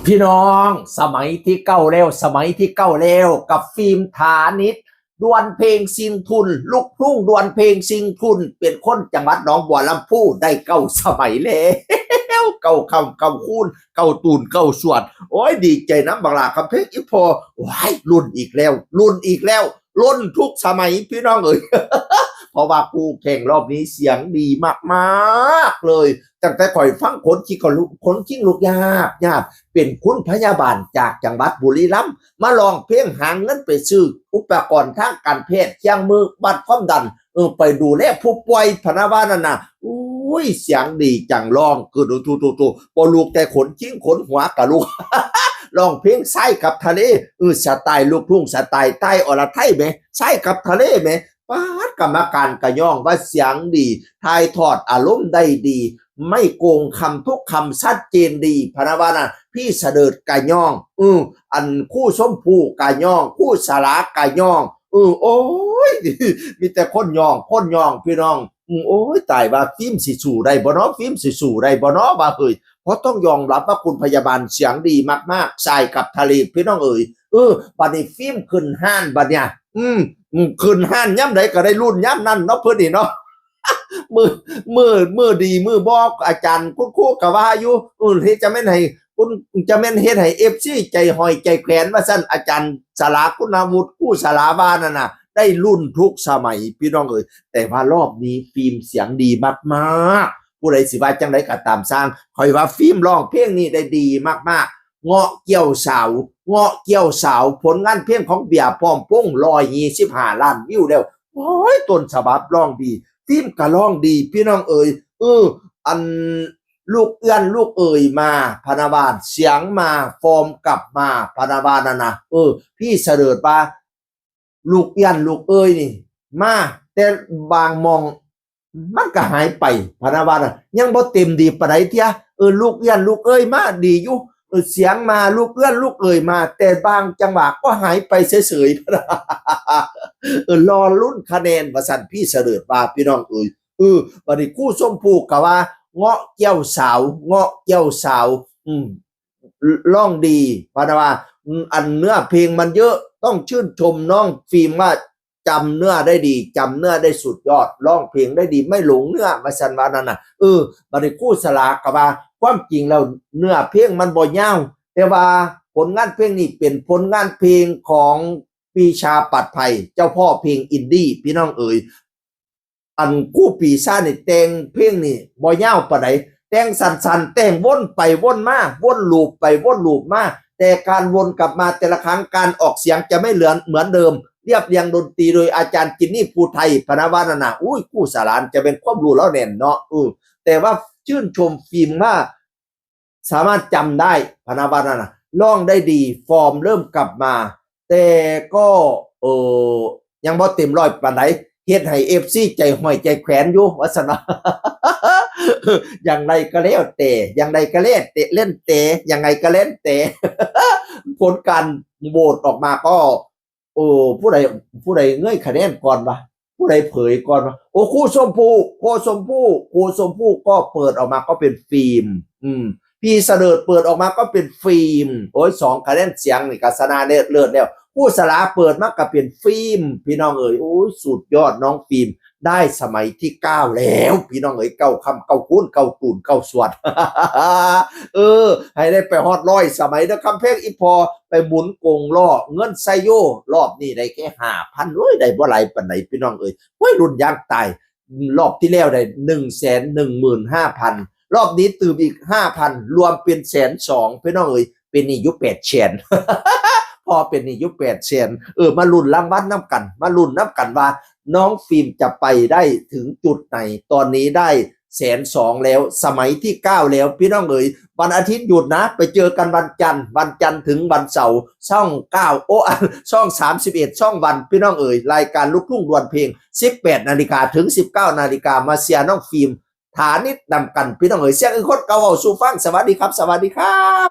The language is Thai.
พี่น้องสมัยที่เก้าแล้วกับฟิล์มฐานิชดวลเพลงซิงทุนลูกทุ่งดวลเพลงซิงทุนเป็นคนจังหวัดหนองบัวลำพูได้เก้าสมัยแล้วเก้าคำเก้าคูณเก้าตูนเก้าสวดโอ้ยดีใจนะบังลาคำเพลงอีพอว้ายรุ่นอีกแล้วรุ่นทุกสมัยพี่น้องเอ๋ย เพราะว่าคู่แข่งรอบนี้เสียงดีมากๆเลยตั้งแต่ข่อยฟังคนขี้ก็ลุกคนขี้ลุกยากเป็นคุณพยาบาลจากจังหวัดบุรีรัมย์มาลองเพลงหาเงินไปซื้ออุปกรณ์ทางการแพทย์เครื่องมือบัดความดันไปดูแลผู้ป่วยพนาบานั่นน่ะอุ้ยเสียงดีจังร้องคือดูพอลูกแต่ขนชิ้งขนหัวกะลูก ร้องเพลงไส้กับทะเลสไตล์ลูกทุ่งสไตล์ใต้อรไทยไหมไส้กับทะเลไหมป้ากรรมการกระย่องว่าเสียงดีทายทอดอารมณ์ได้ดีไม่โกงคำทุกคำชัดเจนดีพนาวานะพี่เสดิร์ดกะย่องอันคู่ส้มผูกะย่องคู่สลากะย่องโอ้ยมีแต่คนย่องพี่น้องโอ้ยตายว่าฟิล์มสิสู่ได้บ่เนาะฟิล์มสิสู่ได้บ่เนาะว่าเฮ้ยเพราะต้องยอมรับว่าคุณพยาบาลเสียงดีมากๆทรายกับทะเลพี่น้องเอ๋ยบัดนี้ฟิล์มขึ้นห้านบัดเนี่ยขึ้นห้านย่ำใดก็ได้รุ่นย่ำนั่นเนาะเพื่อนนี่เนาะ มือดีมือบอกอาจารย์คุณครูกะว่าอยู่เฮ็ดจะแม่นให้คุณจะแม่นเฮ็ดให้ FC ใจหอยใจแขวนว่าซั่นอาจารย์สลาคุณวุฒิผู้สลาบ้านนั่นน่ะได้รุ่นทุกสมัยพี่น้องเอ๋ยแต่ว่ารอบนี้ฟิล์มเสียงดีมากๆผู้ใดสิว่าจังไดก็ตามสร้างค่อยว่าฟิล์มร้องเพลงนี้ได้ดีมากๆเงาะเกี่ยวสาวผลงานเพลงของเบียร์ป้อมป้ง125ล้านวิวแล้วโอ้ยต้นฉบับร้องดีฟิล์มก็ร้องดีพี่น้องเอ๋ยอันลูกลูกเอ๋ยมาพนาวานเสียงมาฟอร์มกลับมาพนาวานนั่นนะพี่เสด็จว่าลูกลูกเอ๋ยนี่มาแต่บางมองมันก็หายไปพนาวานยังบ่เต็มดีปานใดเที่ยลูกลูกเอ๋ยมาดีอยู่เสียงมาลูกลูกเอ๋ยมาแต่บางจังหวะก็หายไปเฉยๆรอลุ้นคะแนนว่าซั่นพี่เสด็จว่าพี่น้องเอ๋ยบัดนี้คู่ส้มผูกก็ว่าเงาะเกี้ยวสาวร้องดีเพราะว่าอันเนื้อเพลงมันเยอะต้องชื่นชมน้องฟิล์มว่าจำเนื้อได้ดีจำเนื้อได้สุดยอดร้องเพลงได้ดีไม่หลงเนื้อมาสันวานั่นน่ะบัดนี้คู่สลากก็ว่าความจริงแล้วเนื้อเพลงมันบ่ยาวแต่ว่าผลงานเพลงนี้เป็นผลงานเพลงของปีชาปัดไผ่เจ้าพ่อเพลงอินดี้พี่น้องเอ๋ยอันกู้ปีชาเนี่ยแต่งเพลงนี่บ่ยาวปานใดแต่งสั้นๆแต่งวนไปวนมาวนลูปไปวนลูปมาแต่การวนกลับมาแต่ละครั้งการออกเสียงจะไม่เหมือนเดิมเรียบเรียงดนตรีโดยอาจารย์จินนี่ภูไทยพนาวานาอุ้ยกู้สารานจะเป็นความรู้แล้วแน่นเนาะแต่ว่าชื่นชมฟิล์มว่าสามารถจำได้พนาวานาร้องได้ดีฟอร์มเริ่มกลับมาแต่ก็ยังบ่เต็มร้อยปานใดเฮ็ดให้ FC ใจห้อยใจแขวนอยู่ว่าซั่นนะอย่างไรก็แล้วแต่อย่างไรก็เล่นเตะเล่นเตะยังไงก็เล่นเตะผลการโหวตออกมาก็ผู้ใดเงยคะแนนก่อนวะผู้ใดเผยก่อนวะคู่ชมพู่ก็เปิดออกมาก็เป็นฟิล์มพี่เสด็จเปิดออกมาก็เป็นฟิล์มโอ้ย2คะแนนเสียงนี่ก็ชนะเลิศแล้วผู้สลาเปิดมาก็เป็นฟิล์มพี่น้องเอ๋ยโอ้ยสุดยอดน้องฟิล์มได้สมัยที่9แล้วพี่น้องเอ๋ย9คำ9คูณ9ตูน9สวดให้ได้ไปฮอด100สมัยเด้อคำเพลงอีพอไปหมุนกงล้อเงินไซโยรอบนี้ได้แค่ 5,000 เอ้ยได้บ่หลายปานใดพี่น้องเอ๋ยโอ้ยรุ่นยางตายรอบที่แล้วได้ 115,000 รอบนี้ตื่มอีก 5,000 รวมเป็น120,000พี่น้องเอ๋ยเป็นนี่อยู่800,000 พอเป็นนี่ยุ800,000มาลุ้นรางวัลน้ำกันมาลุ้นน้ำกันว่าน้องฟิล์มจะไปได้ถึงจุดไหนตอนนี้ได้120,000แล้วสมัยที่9แล้วพี่น้องเอ๋ยวันอาทิตย์หยุดนะไปเจอกันวันจันทร์ถึงวันเสาร์ช่อง9ช่อง31ช่องวันพี่น้องเอ๋ยรายการลูกทุ่งดวลเพลง 18 นาฬิกาถึง 19 นาฬิกามาเชียร์น้องฟิล์มฐานิชนำกันพี่น้องเอ๋ยเสียงคนเก่าสู่ฟังสวัสดีครับ